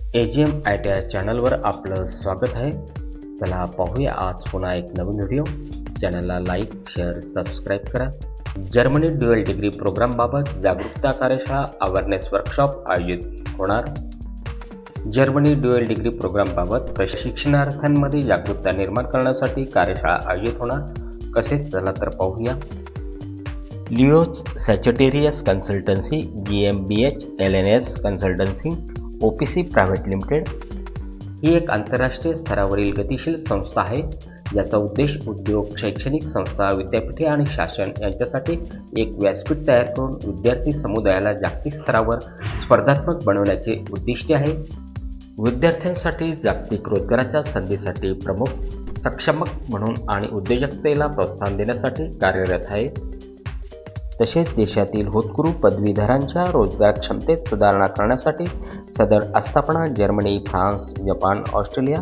AGM ITI चॅनलवर आपलं स्वागत आहे। चला पाहूया आज पुन्हा एक नवीन व्हिडिओ। चॅनलला लाईक, शेअर, सबस्क्राइब करा। जर्मनी ड्युअल डिग्री प्रोग्राम बाबत जागरूकता कार्यशाळा अवेअरनेस वर्कशॉप आयोजित होणार। जर्मनी ड्युअल डिग्री प्रोग्राम बाबत प्रशिक्षणार्थींमध्ये जागरूकता निर्माण करण्यासाठी कार्यशाळा आयोजित होणार। कसे चला तर पाहूया। Leos Sagittarius Consultancy GmbH LNS Consultancy OPC Private Limited ही एक आंतरराष्ट्रीय स्तरावरील गतिशील संस्था आहे, ज्याचा उद्देश उद्योग, शैक्षणिक संस्था, विद्यापीठे आणि शासन यांच्यासाठी एक व्यासपीठ तयार करून विद्यार्थी समुदायाला जागतिक स्तरावर स्पर्धात्मक बनवण्याचे उद्दिष्ट आहे। विद्यार्थ्यांसाठी जागतिक रोजगाराच्या संधीसाठी प्रमुख सक्षमक म्हणून आणि उद्योजकतेला प्रोत्साहन देण्यासाठी कार्यरत आहे। तसेच देशातील होतकरू पदवीधरांच्या रोजगार क्षमतेत सुधारणा करण्यासाठी सदर आस्थापना Germany, France, Japan, Australia,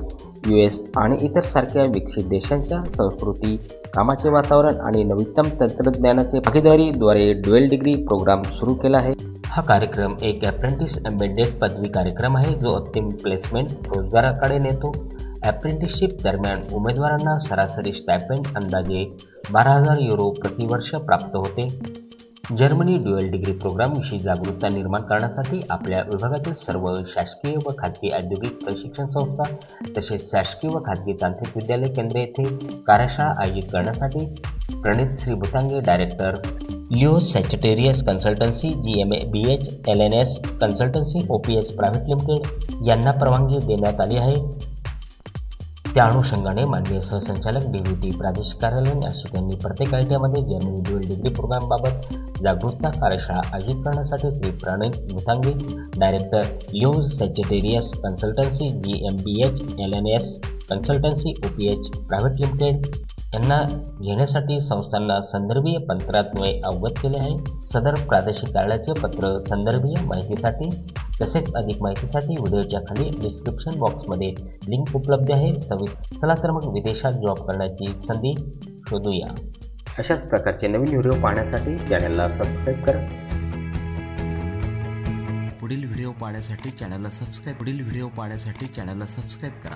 US आणि इतर सारख्या विकसित देशांच्या संस्कृती, कामाचे वातावरण आणि नवीनतम तंत्रज्ञानाचे भागीदारीद्वारे ड्युअल डिग्री प्रोग्राम सुरू केला आहे। हा कार्यक्रम एक अप्रेंटिस एम्बेडेड पदवी कार्यक्रम आहे, जो अंतिम प्लेसमेंट रोजगाराकडे नेतो। अप्रेंटिसशिप दरम्यान उमेदवारांना सरासरी स्टायपेंड अंदाजे 12,000 युरो प्रतिवर्ष प्राप्त होते। जर्मनी ड्युअल डिग्री प्रोग्रामविषयी जागरूकता निर्माण करण्यासाठी आपल्या विभागातील सर्व शासकीय व खाजगी औद्योगिक प्रशिक्षण संस्था तसेच शासकीय व खाजगी तांत्रिक विद्यालय केंद्र येथे कार्यशाळा आयोजित करण्यासाठी Pranit Shri Bhutange, director Leos Sagittarius Consultancy GmbH LNS Consultancy OPS Private Limited यांना परवानगी देण्यात आली आहे। त्या अनुषंगाने माननीय सहसंचालक DVT प्रादेशिक कार्यालय नाशिक यांनी प्रत्येक ITIमध्ये जर्मनी ड्युअल डिग्री प्रोग्राम बाबत जागरूकता कार्यशाळा आयोजित करण्यासाठी Shri Pranit Bhutange, director Leos Sagittarius Consultancy GmbH LNS Consultancy OPS Private Limited यांना घेण्यासाठी संस्थांना संदर्भीय पत्राद्वारे अवगत केले आहे। सदर प्रादेशिक कार्यालयाचे पत्र संदर्भीय माहितीसाठी तसेच अधिक माहितीसाठी व्हिडिओच्या खाली डिस्क्रिप्शन बॉक्समध्ये लिंक उपलब्ध आहे। चला तर मग विदेशात जॉब करण्याची संधी शोधूया। अशाच प्रकारचे नवीन व्हिडिओ पाहण्यासाठी चॅनलला सबस्क्राइब करा। पुढील व्हिडिओ पाहण्यासाठी चॅनलला सबस्क्राइब करा।